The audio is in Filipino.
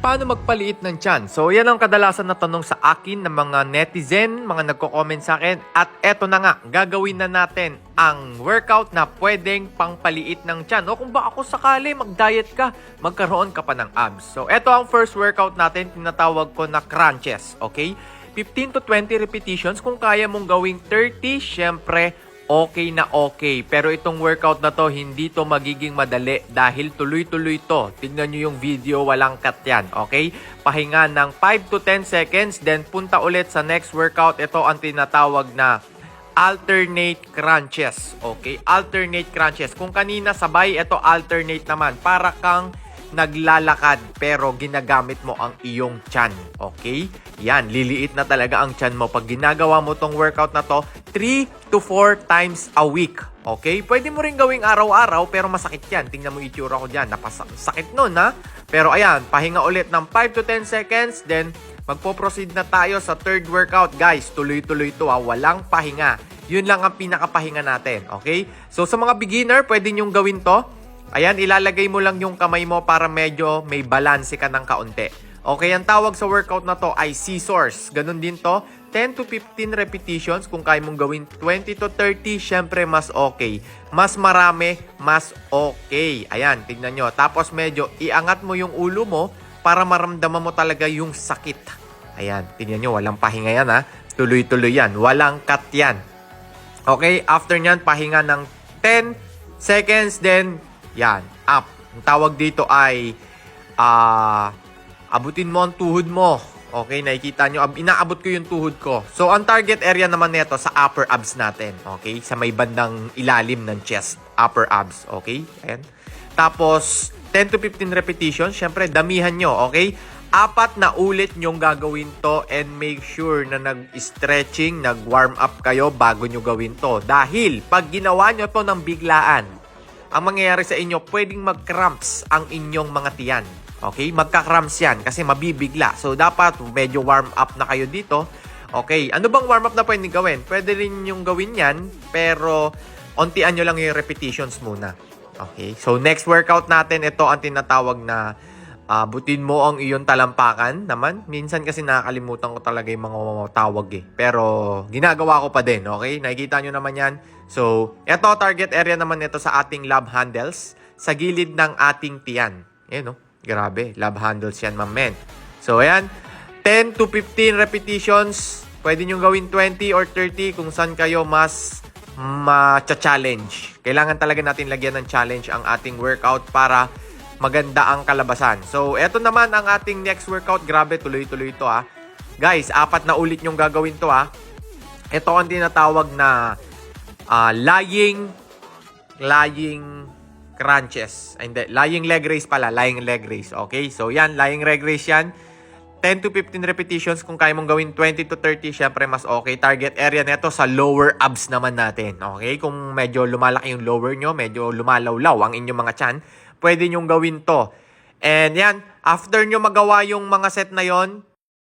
paano magpaliit ng tiyan? So, yan ang kadalasan na tanong sa akin ng mga netizen, mga nagko-comment sa akin. At eto na nga, gagawin na natin ang workout na pwedeng pangpaliit ng tiyan. O kung ba ako sakali, mag-diet ka, magkaroon ka pa ng abs. So, eto ang first workout natin, tinatawag ko na crunches. Okay? 15 to 20 repetitions. Kung kaya mong gawing 30, syempre, okay na okay. Pero itong workout na to, hindi to magiging madali dahil tuloy-tuloy to. Tignan nyo yung video, walang cut yan. Okay? Pahinga ng 5 to 10 seconds, then punta ulit sa next workout. Ito ang tinatawag na alternate crunches. Okay? Alternate crunches. Kung kanina sabay, ito alternate naman. Para kang naglalakad pero ginagamit mo ang iyong tiyan. Okay? Yan, liliit na talaga ang tiyan mo. Pag ginagawa mo tong workout na to, 3 to 4 times a week. Okay? Pwede mo rin gawing araw-araw pero masakit yan. Tingnan mo itsura ko dyan. Napasakit nun, ha? Pero ayan, pahinga ulit ng 5 to 10 seconds. Then, magpo-proceed na tayo sa third workout. Guys, tuloy-tuloy to, ha? Walang pahinga. Yun lang ang pinakapahinga natin. Okay? So, sa mga beginner, pwede nyong gawin to. Ayan, ilalagay mo lang yung kamay mo para medyo may balanse ka ng kaunti. Okay, ang tawag sa workout na to ay scissors. Ganun din to, 10 to 15 repetitions. Kung kaya mong gawin 20 to 30, syempre mas okay. Mas marami, mas okay. Ayan, tignan nyo. Tapos medyo iangat mo yung ulo mo para maramdaman mo talaga yung sakit. Ayan, tignan nyo, walang pahinga yan, ha. Tuloy-tuloy yan, walang cut yan. Okay, after nyan, pahinga ng 10 seconds, then yan, up. Ang tawag dito ay abutin mo ang tuhod mo. Okay, nakikita nyo, inaabot ko yung tuhod ko. So, ang target area naman nito sa upper abs natin. Okay, sa may bandang ilalim ng chest. Upper abs, okay? Ayan. Tapos, 10 to 15 repetitions. Siyempre, damihan nyo, okay? 4 na ulit nyong gagawin to and make sure na nag-stretching, nag-warm up kayo bago nyo gawin to. Dahil, pag ginawa nyo to ng biglaan, ang mangyayari sa inyo, pwedeng mag-cramps ang inyong mga tiyan. Okay? Magka-cramps yan kasi mabibigla. So, dapat medyo warm up na kayo dito. Okay. Ano bang warm up na pwedeng gawin? Pwede rin yung gawin yan, pero ontian nyo lang yung repetitions muna. Okay? So, next workout natin, ito ang tinatawag na butin mo ang iyong talampakan naman. Minsan kasi nakakalimutan ko talaga yung mga tawag eh. Pero ginagawa ko pa din, okay? Nakikita nyo naman yan. So, ito target area naman ito sa ating love handles sa gilid ng ating tiyan. Ayan, no? Grabe, love handles yan, men. So, ayan. 10 to 15 repetitions. Pwede nyo gawin 20 or 30 kung saan kayo mas ma-challenge. Kailangan talaga natin lagyan ng challenge ang ating workout para maganda ang kalabasan. So, eto naman ang ating next workout. Grabe, tuloy-tuloy ito, ha. Guys, 4 na ulit yung gagawin to, ha. Ito ang tinatawag na lying crunches. Hindi, lying leg raise pala. Lying leg raise. Okay? So, yan. Lying leg raise yan. 10 to 15 repetitions. Kung kaya mong gawin 20 to 30, syempre mas okay. Target area nito sa lower abs naman natin. Okay? Kung medyo lumalaki yung lower nyo, medyo lumalawlaw ang inyong mga tiyan, pwede nyong gawin to. And yan, after nyo magawa yung mga set na yon,